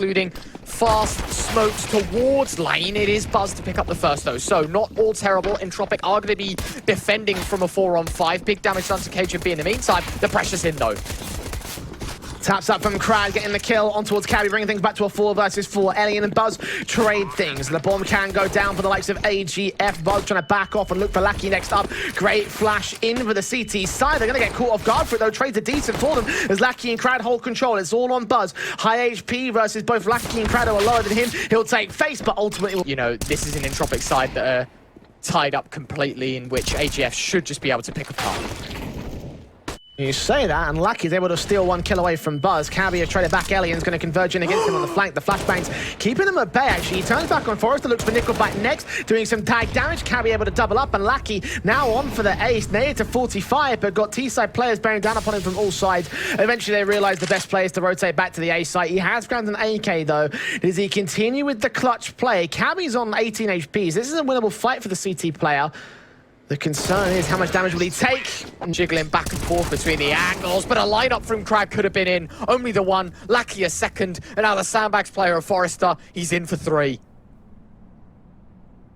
including fast smokes towards lane. It is Buzz to pick up the first, though, so not all terrible. Entropiq are going to be defending from a 4-on-5. Big damage done to KGB in the meantime. The pressure's in, though. Taps up from Crad, getting the kill on towards Cabby, bringing things back to a 4 versus 4. Ellian and Buzz trade things. The bomb can go down for the likes of AGF. Buzz trying to back off and look for Lucky next up. Great flash in for the CT side. They're going to get caught off guard for it, though. Trades are decent for them as Lucky and Crad hold control. It's all on Buzz. High HP versus both Lucky and Crad, who are lower than him. He'll take face, but ultimately... You know, this is an Entropiq side that are tied up completely, in which AGF should just be able to pick apart. You say that, and Lucky's able to steal 1 kill away from Buzz. Cabby has traded back. Ellian's going to converge in against him on the flank. The flashbangs keeping them at bay, actually. He turns back on Forrester, looks for Nickelback next, doing some tag damage. Cabby able to double up, and Lucky now on for the ace. Nailed to 45, but got T-side players bearing down upon him from all sides. Eventually, they realize the best play is to rotate back to the A site. He has grabbed an AK, though. Does he continue with the clutch play? Cabby's on 18 HPs. This is a winnable fight for the CT player. The concern is how much damage will he take? Jiggling back and forth between the angles, but a lineup from Crab could have been in. Only the one, Lucky a second, and now the sandbags player of Forrester, he's in for 3.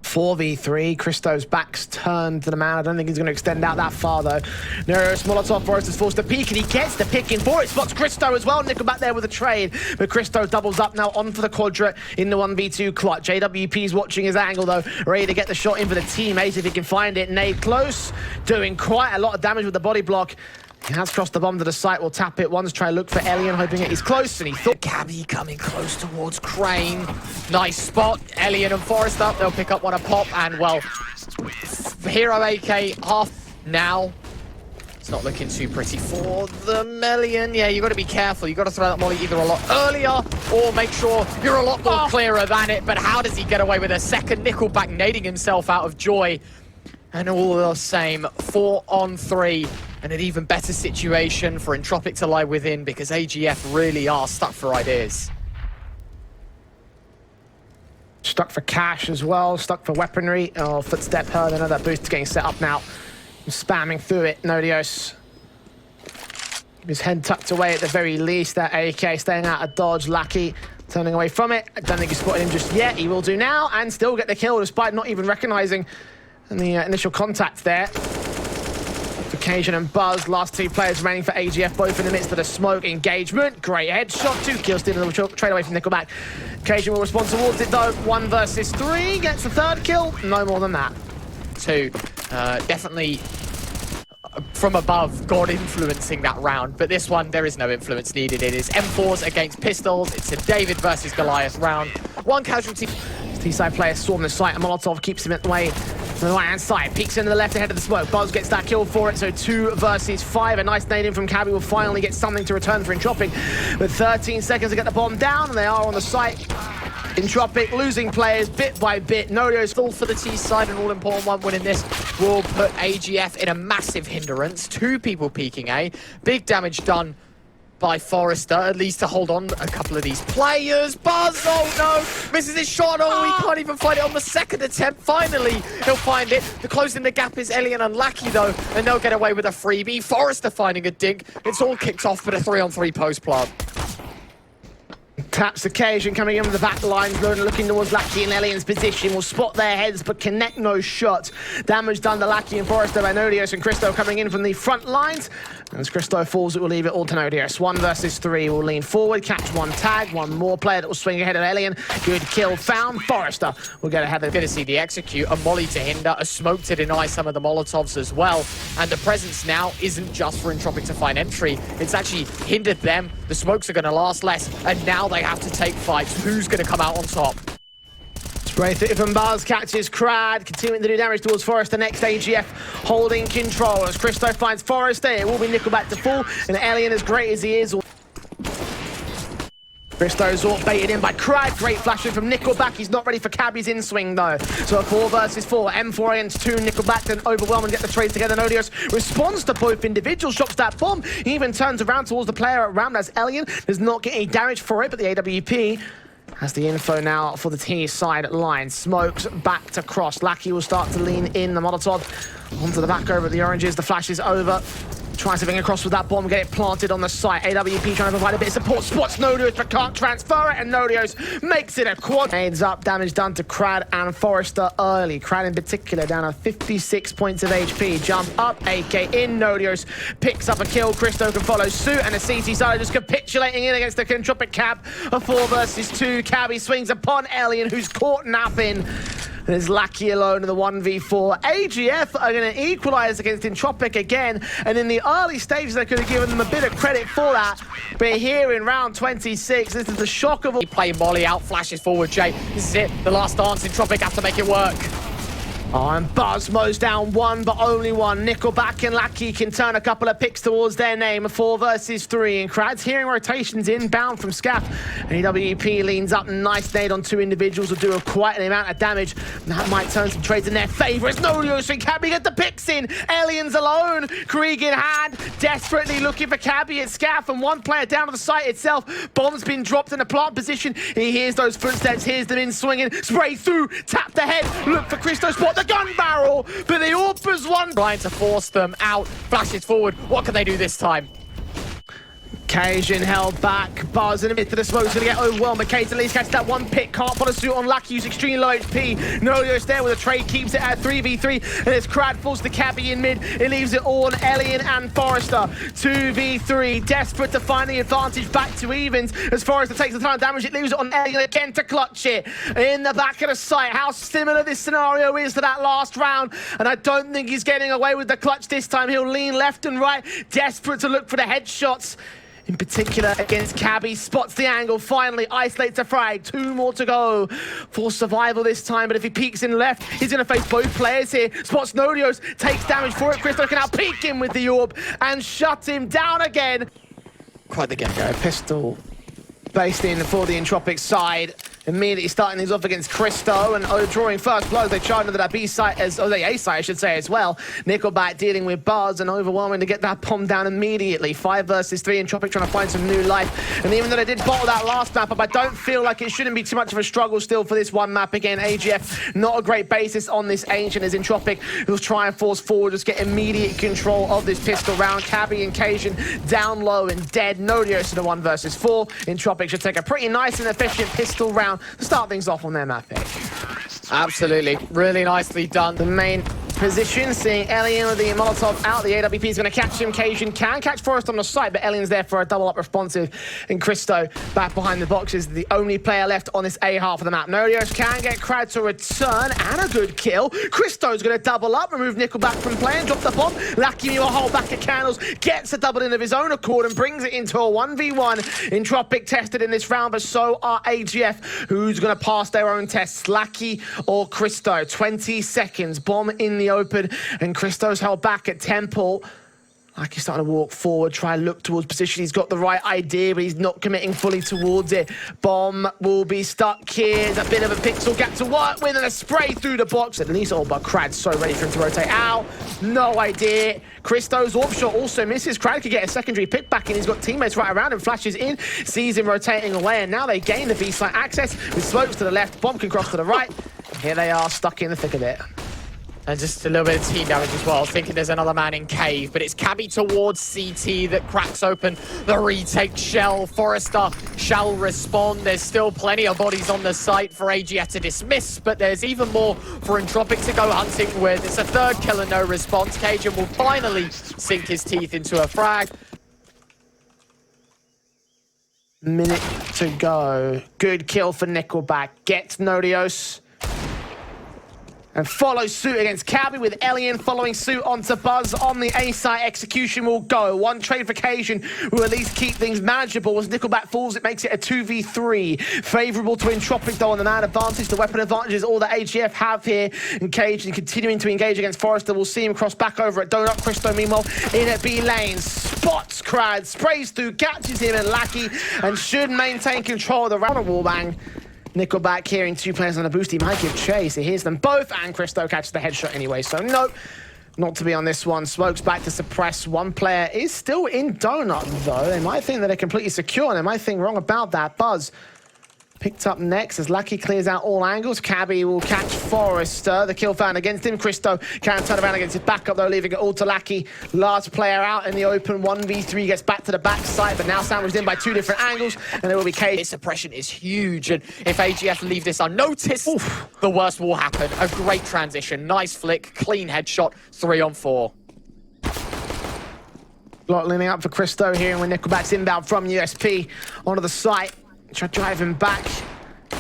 4v3, Christo's back's turned to the man. I don't think he's going to extend out that far, though. Neros, Molotov, Forrester's forced to peek, and he gets the pick in for it. Spots Christo as well. Nickelback there with a trade, but Christo doubles up now on for the quadra in the 1v2 clutch. JWP's watching his angle, though, ready to get the shot in for the teammate if he can find it. Nade close, doing quite a lot of damage with the body block. He has crossed the bomb to the site, will tap it once, try to look for Elian, hoping it is close, and he thought... Cabby coming close towards Crane. Nice spot. Elian and Forrester, they'll pick up one a pop, and, well, Hero AK half now. It's not looking too pretty for the Elian. Yeah, you've got to be careful. You've got to throw that molly either a lot earlier or make sure you're a lot more clearer than it. But how does he get away with a second? Nickelback nading himself out of joy. And all the same, 4-on-3. And an even better situation for Entropiq to lie within, because AGF really are stuck for ideas. Stuck for cash as well, stuck for weaponry. Oh, footstep heard. I know that boost is getting set up now. I'm spamming through it. Nodios. His head tucked away at the very least. That AK staying out of dodge. Lucky turning away from it. I don't think he spotted him just yet. He will do now and still get the kill despite not even recognizing the initial contact there. Occasion and Buzz, last 2 players remaining for AGF, both in the midst of the smoke engagement. Great headshot, 2 kills, stealing the trade away from Nickelback. Occasion will respond towards it though. 1 versus 3, gets the 3rd kill, no more than that. 2, definitely from above, God influencing that round, but this one, there is no influence needed. It is M4s against pistols. It's a David versus Goliath round. 1 casualty. T-side player storm the site, and Molotov keeps him at the way. On the right-hand side, peeks into the left ahead of the smoke. Buzz gets that kill for it, so 2 versus 5. A nice nade in from Cabby will finally get something to return for Entropiq. With 13 seconds to get the bomb down, and they are on the site. Entropiq losing players bit by bit. Nodio's full for the T side, an all-important one. Winning this will put AGF in a massive hindrance. 2 people peeking A. Big damage done by Forrester, at least to hold on a couple of these players. Buzz, oh no, misses his shot. Oh, he can't even find it on the 2nd attempt. Finally, he'll find it. The closing the gap is Elian and Lucky, though, and they'll get away with a freebie. Forrester finding a dink. It's all kicked off, but a 3-on-3 post plant. Taps Occasion coming in with the back line, looking towards Lucky and Elian's position. Will spot their heads, but connect no shot. Damage done to Lucky and Forrester. Nodios and Christo coming in from the front lines. As Christo falls, it will leave it all to Nodios. 1 versus 3 will lean forward, catch 1 tag, 1 more player that will swing ahead of Elian. Good kill found. Forrester will get ahead of... Going to see the execute, a molly to hinder, a smoke to deny some of the Molotovs as well. And the presence now isn't just for Entropiq to find entry. It's actually hindered them. The smokes are going to last less, and now they have to take fights. Who's going to come out on top? Spray through from Buzz, catches Crad, continuing to do damage towards Forrester. Next, AGF holding control as Christo finds Forrester. It will be Nickelback to fall, and Elian, as great as he is, Christo's baited in by Crad. Great flashing from Nickelback. He's not ready for Cabby's in swing though. So a 4 versus 4. M4 against 2. Nickelback then overwhelm and get the trade together. Nodios responds to both individuals, drops that bomb. He even turns around towards the player around as Elian does not get any damage for it, but the AWP has the info now for the T side line. Smokes back to cross. Lucky will start to lean in. The Molotov onto the back over the oranges. The flash is over. Tries to bring across with that bomb, get it planted on the site. AWP trying to provide a bit of support. Spots Nodios, but can't transfer it, and Nodios makes it a quad. Aids up, damage done to Crad and Forrester early. Crad in particular down at 56 points of HP. Jump up, AK in, Nodios picks up a kill. Christo can follow suit, and the CT side just capitulating in against the Entropiq Cab. A 4 versus 2. Cabby swings upon Alien, who's caught napping. There's Lackey alone in the 1v4. AGF are going to equalize against Entropiq again, and in the early stages they could have given them a bit of credit for that. But here in round 26, this is the shock of all. Play Molly out, flashes forward, Jay. This is it, the last dance. Entropiq have to make it work. Oh, and Buzz mows down one, but only one. Nickelback and Lackey can turn a couple of picks towards their name. 4 versus 3. And Krad's hearing rotations inbound from Scaff. AWP leans up, nice nade on 2 individuals will do quite an amount of damage. And that might turn some trades in their favor. It's Nodios and Cabby get the picks in. Aliens alone. Krieg in hand, desperately looking for Cabby at Scaff, and one player down to the site itself. Bomb's been dropped in a plant position. He hears those footsteps, hears them in swinging. Spray through, tap the head, look for Christo, spot the gun barrel, but the Orpa's one. Trying to force them out, flashes forward. What can they do this time? Cajun held back. Buzz in the mid to the smoke's gonna get overwhelmed. McKay's at least catches that one pick. Can't follow suit on Lucky, who's extremely low HP. Nodios there with a trade, keeps it at 3v3. And as Crad falls to Cabby in mid, it leaves it all on Elian and Forrester. 2v3, desperate to find the advantage back to evens. As Forrester takes the time damage, it leaves it on Elian again to clutch it. In the back of the site, how similar this scenario is to that last round. And I don't think he's getting away with the clutch this time. He'll lean left and right, desperate to look for the headshots. In particular against Cabby, spots the angle, finally isolates a frag. 2 more to go for survival this time, but if he peeks in left, he's gonna face both players here. Spots Nodios, takes damage for it. Christo can now peek him with the orb and shut him down again. Quite the get-go. Pistol based in for the Entropiq side. Immediately starting things off against Christo and drawing first blows. They charge into that B site, the A site, I should say, as well. Nickelback dealing with Buzz and overwhelming to get that bomb down immediately. 5 versus 3, Entropiq trying to find some new life. And even though they did bottle that last map up, I don't feel like it shouldn't be too much of a struggle still for this one map again. AGF, not a great basis on this Ancient as Entropiq, who'll try and force forward, just get immediate control of this pistol round. Cabby and Cajun down low and dead. Nodios to the 1 versus 4. Entropiq should take a pretty nice and efficient pistol round to start things off on their map pick. Absolutely, really nicely done. The main position, seeing Elian with the Molotov out. The AWP is going to catch him. Cajun can catch Forrest on the site, but Elian's there for a double up responsive. And Christo back behind the boxes, the only player left on this A half of the map. Nodios can get Crad to return and a good kill. Christo's going to double up, remove Nickelback from play and drop the bomb. Lackey will hold back at Candles, gets a double in of his own accord and brings it into a 1v1. Entropiq tested in this round, but so are AGF, who's going to pass their own tests. Lackey or Christo, 20 seconds, bomb in the open, and Christo's held back at Temple. Like he's starting to walk forward, try and look towards position. He's got the right idea, but he's not committing fully towards it. Bomb will be stuck here. There's a bit of a pixel gap to work with and a spray through the box. At least all but Crad's so ready for him to rotate. Ow, no idea. Christo's orb shot also misses. Crad could get a secondary pick back, and he's got teammates right around him. Flashes in, sees him rotating away, and now they gain the B-site access with smokes to the left. Bomb can cross to the right. Here they are, stuck in the thick of it. And just a little bit of team damage as well. Thinking there's another man in cave, but it's Cabby towards CT that cracks open the retake shell. Forrester shall respond. There's still plenty of bodies on the site for AGF to dismiss, but there's even more for Entropiq to go hunting with. It's a 3rd kill and no response. Cajun will finally sink his teeth into a frag. Minute to go. Good kill for Nickelback. Gets Nodios. And follows suit against Cabby with Elian following suit onto Buzz on the A site. Execution will go. 1 trade for Cajun, who at least keep things manageable. As Nickelback falls, it makes it a 2v3. Favourable to Entropiq though on the man advantage. The weapon advantage is all that AGF have here. And Cajun continuing to engage against Forrester. We'll see him cross back over at Donut. Christo meanwhile in at B lane. Spots Crad, sprays through, catches him and Lackey, and should maintain control of the round of wallbang. Nickelback hearing 2 players on a boost. He might give chase. He hears them both, and Christo catches the headshot anyway. So no, not to be on this one. Smokes back to suppress. 1 player is still in Donut, though. They might think that they're completely secure, and they might think wrong about that. Buzz Picked up next as Lucky clears out all angles. Cabby will catch Forrester. The kill found against him. Cristo can turn around against his backup though, leaving it all to Lucky. Last player out in the open. 1v3 gets back to the backside, but now sandwiched in by two different angles, and it will be Cage. His suppression is huge, and if AGF leave this unnoticed, the worst will happen. A great transition, nice flick, clean headshot, 3-on-4. Block leaning up for Cristo here, and when Nickelback's inbound from USP onto the site. Try to drive him back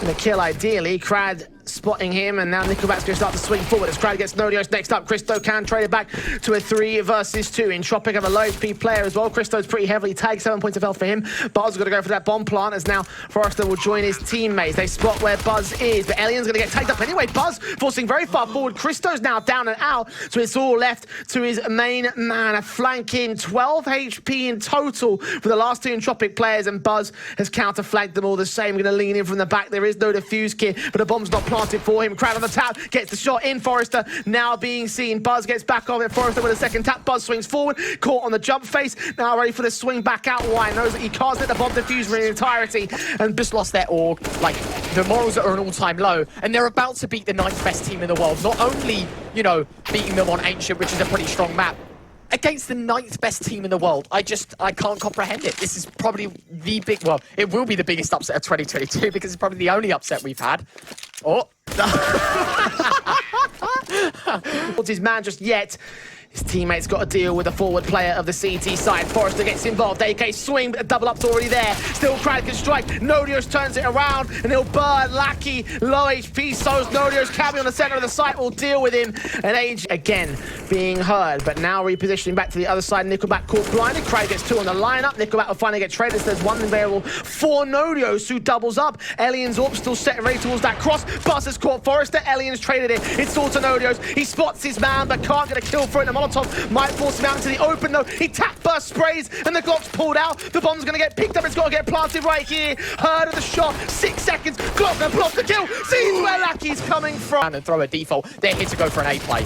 and a kill ideally. Crad spotting him, and now Nickelback's going to start to swing forward as Crad gets Nodios next up. Cristo can trade it back to a 3 versus 2. Entropiq have a low HP player as well. Cristo's pretty heavily tagged, 7 points of health for him. Buzz got to go for that bomb plant as now Forrester will join his teammates. They spot where Buzz is, but Alien's going to get tagged up anyway. Buzz forcing very far forward. Cristo's now down and out, so it's all left to his main man. A flanking 12 HP in total for the last 2 Entropiq players, and Buzz has counter-flagged them all the same. Going to lean in from the back. There is no defuse kit, but a bomb's not planted for him. Crowd on the tap, gets the shot in. Forrester now being seen. Buzz gets back on it. Forrester with a second tap. Buzz swings forward, caught on the jump face. Now ready for the swing back out wide. Knows that he can't let the bomb defuse in entirety. And just lost their org. Like, the morals are an all-time low, and they're about to beat the 9th best team in the world. Not only, you know, beating them on Ancient, which is a pretty strong map, against the 9th best team in the world. I can't comprehend it. This is probably the big, well, it will be the biggest upset of 2022 because it's probably the only upset we've had. Oh. What's his man just yet? His teammates got to deal with the forward player of the CT side. Forrester gets involved. AK swing, but a double up's already there. Still Crad can strike. Nodios turns it around, and he'll burn Lucky. Low HP, so's Nodios. Cabby on the center of the site will deal with him. And Age again being heard, but now repositioning back to the other side. Nickelback caught blinded. Crad gets 2 on the lineup. Nickelback will finally get traded. There's 1 available for Nodios, who doubles up. Alien's up, still set ready towards that cross. Buzz has caught Forrester. Alien's traded it. It's all to Nodios. He spots his man, but can't get a kill for it. The Molotov might force him out into the open though. He tap burst sprays, and the Glock's pulled out. The bomb's gonna get picked up. It's gotta get planted right here. Heard of the shot. 6 seconds. Glock gonna block the kill. Sees where Lucky's coming from. And throw a default. They're here to go for an A play.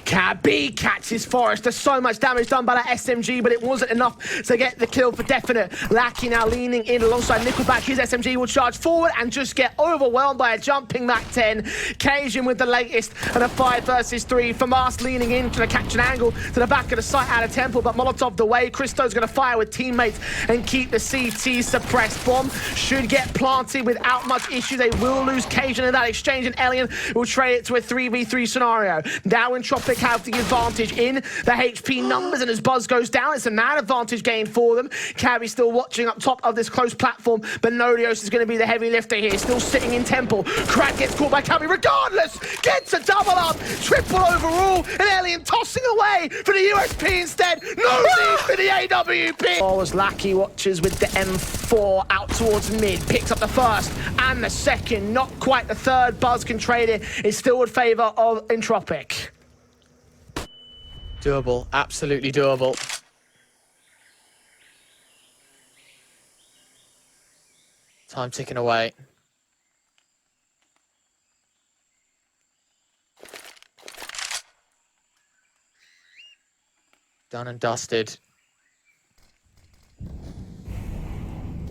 Cabby catches Forrester. So much damage done by that SMG, but it wasn't enough to get the kill for definite. Lucky now leaning in alongside Nickelback. His SMG will charge forward and just get overwhelmed by a jumping Mac 10. Cajun with the latest and a 5 versus 3. Famas leaning in, trying to catch an angle to the back of the site out of Temple, but Molotov the way. Cristo's going to fire with teammates and keep the CT suppressed. Bomb should get planted without much issue. They will lose Cajun in that exchange, and Alien will trade it to a 3v3 scenario. Now Entropiq have the advantage in the HP numbers, and as Buzz goes down, it's a man advantage gain for them. Cabby still watching up top of this close platform, but Nodios is going to be the heavy lifter here, still sitting in Temple. Crad gets caught by Cabby regardless, gets a double up, triple overall, and Alien tossing away for the USP instead. No need for the AWP. Oh, as Lucky watches with the M4 out towards mid, picks up the first and the second, not quite the third. Buzz can trade it. It's still in favor of Entropiq. Doable, absolutely doable. Time ticking away. Done and dusted.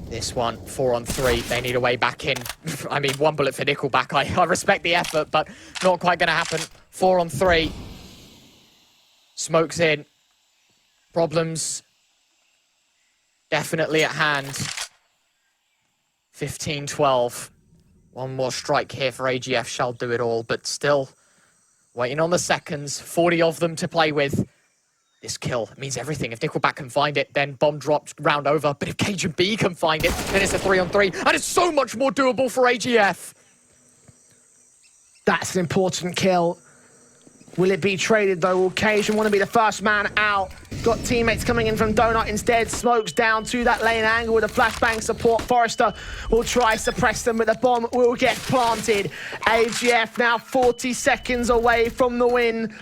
This one, 4-on-3. They need a way back in. I mean, 1 bullet for Nickelback. I respect the effort, but not quite going to happen. 4-on-3. Smoke's in. Problems definitely at hand. 15-12. 1 more strike here for AGF shall do it all, but still waiting on the seconds. 40 of them to play with. This kill means everything. If Nickelback can find it, then bomb drops round over. But if Cajun B can find it, then it's a 3-on-3. And it's so much more doable for AGF. That's an important kill. Will it be traded though? Will Cajun want to be the first man out? Got teammates coming in from Donut instead. Smokes down to that lane angle with a flashbang support. Forrester will try suppress them, but the bomb will get planted. AGF now 40 seconds away from the win.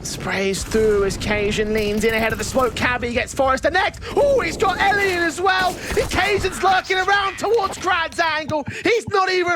Sprays through as Cajun leans in ahead of the smoke. Cabby gets Forrester next. Oh, he's got Elliot as well. And Cajun's lurking around towards Crad's angle. He's not even...